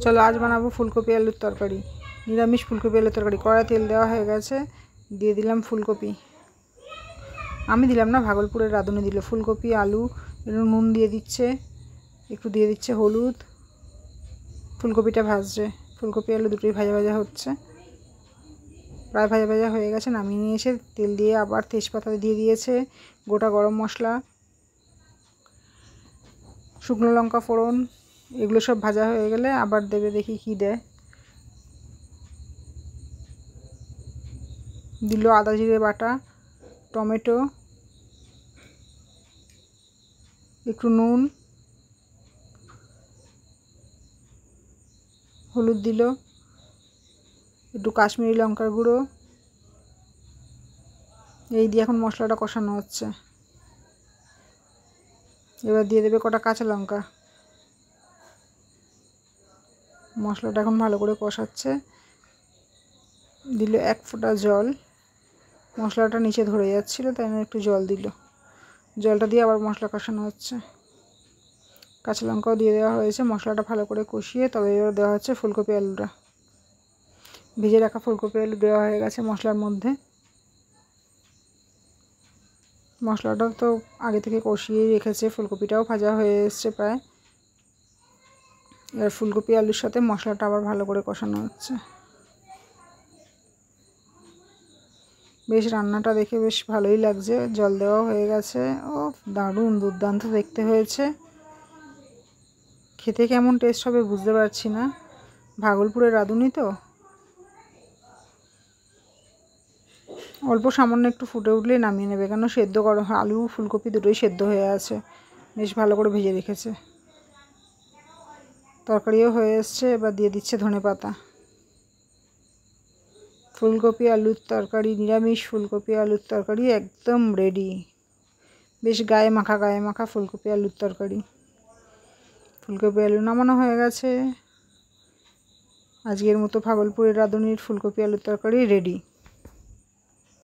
চলো আজ বানাবো ফুলকপি আলুর তরকারি, নিরামিষ ফুলকপি আলুর তরকারি। কড়াই তেল দেওয়া হয়ে গেছে, দিয়ে দিলাম ফুলকপি। আমি দিলাম না, ভাগলপুরের রাঁধুনি দিল। ফুলকপি আলু একটু নুন দিয়ে দিচ্ছে, একটু দিয়ে দিচ্ছে হলুদ। ফুলকপিটা ভাজছে, ফুলকপি আলু দুটোই ভাজা ভাজা হচ্ছে, প্রায় ভাজা ভাজা হয়ে গেছে। নামিয়ে নিয়ে এসে তেল দিয়ে আবার তেজপাতা দিয়ে দিয়েছে, গোটা গরম মশলা, শুকনো লঙ্কা ফোড়ন, এগুলো সব ভাজা হয়ে গেলে আবার দেবে, দেখি কি দেয়। দিল আদা জিরে বাটা, টমেটো, একটু নুন, হলুদ দিল, একটু কাশ্মীরি লঙ্কার গুঁড়ো। এই দিয়ে এখন মশলাটা কষানো হচ্ছে। এবার দিয়ে দেবে কটা কাঁচা লঙ্কা। মশলাটা এখন ভালো করে কষাচ্ছে। দিল এক ফোঁটা জল, মশলাটা নিচে ধরে যাচ্ছিলো, তাই না একটু জল দিল। জলটা দিয়ে আবার মশলা কষানো হচ্ছে। কাঁচা লঙ্কাও দিয়ে দেওয়া হয়েছে। মশলাটা ভালো করে কষিয়ে তবে এবার দেওয়া হচ্ছে ফুলকপি আলুটা। ভিজে রাখা ফুলকপি আলু দেওয়া হয়ে গেছে মশলার মধ্যে। মশলাটা তো আগে থেকে কষিয়েই রেখেছে, ফুলকপিটাও ভাজা হয়ে এসছে প্রায়। এবার ফুলকপি আলুর সাথে মশলাটা আবার ভালো করে কষানো হচ্ছে। বেশ রান্নাটা দেখে বেশ ভালোই লাগছে। জল দেওয়া হয়ে গেছে। ও দারুণ দুর্দান্ত দেখতে হয়েছে। খেতে কেমন টেস্ট হবে বুঝতে পারছি না, ভাগলপুরের রাঁধুনি তো। অল্প সামান্য একটু ফুটে উঠলেই নামিয়ে নেবে, কেন সেদ্ধ করা আলু ফুলকপি দুটোই সেদ্ধ হয়ে আছে, বেশ ভালো করে ভেজে রেখেছে। তরকারিও হয়ে এসছে, এবার দিয়ে দিচ্ছে ধনেপাতা। ফুলকপি আলুর তরকারি, নিরামিষ ফুলকপি আলুর তরকারি একদম রেডি। বেশ গায়ে মাখা ফুলকপি আলুর তরকারি। ফুলকপি আলু নামানো হয়ে গেছে। আজকের মতো ভাগলপুরের রাঁধুনির ফুলকপি আলুর তরকারি রেডি।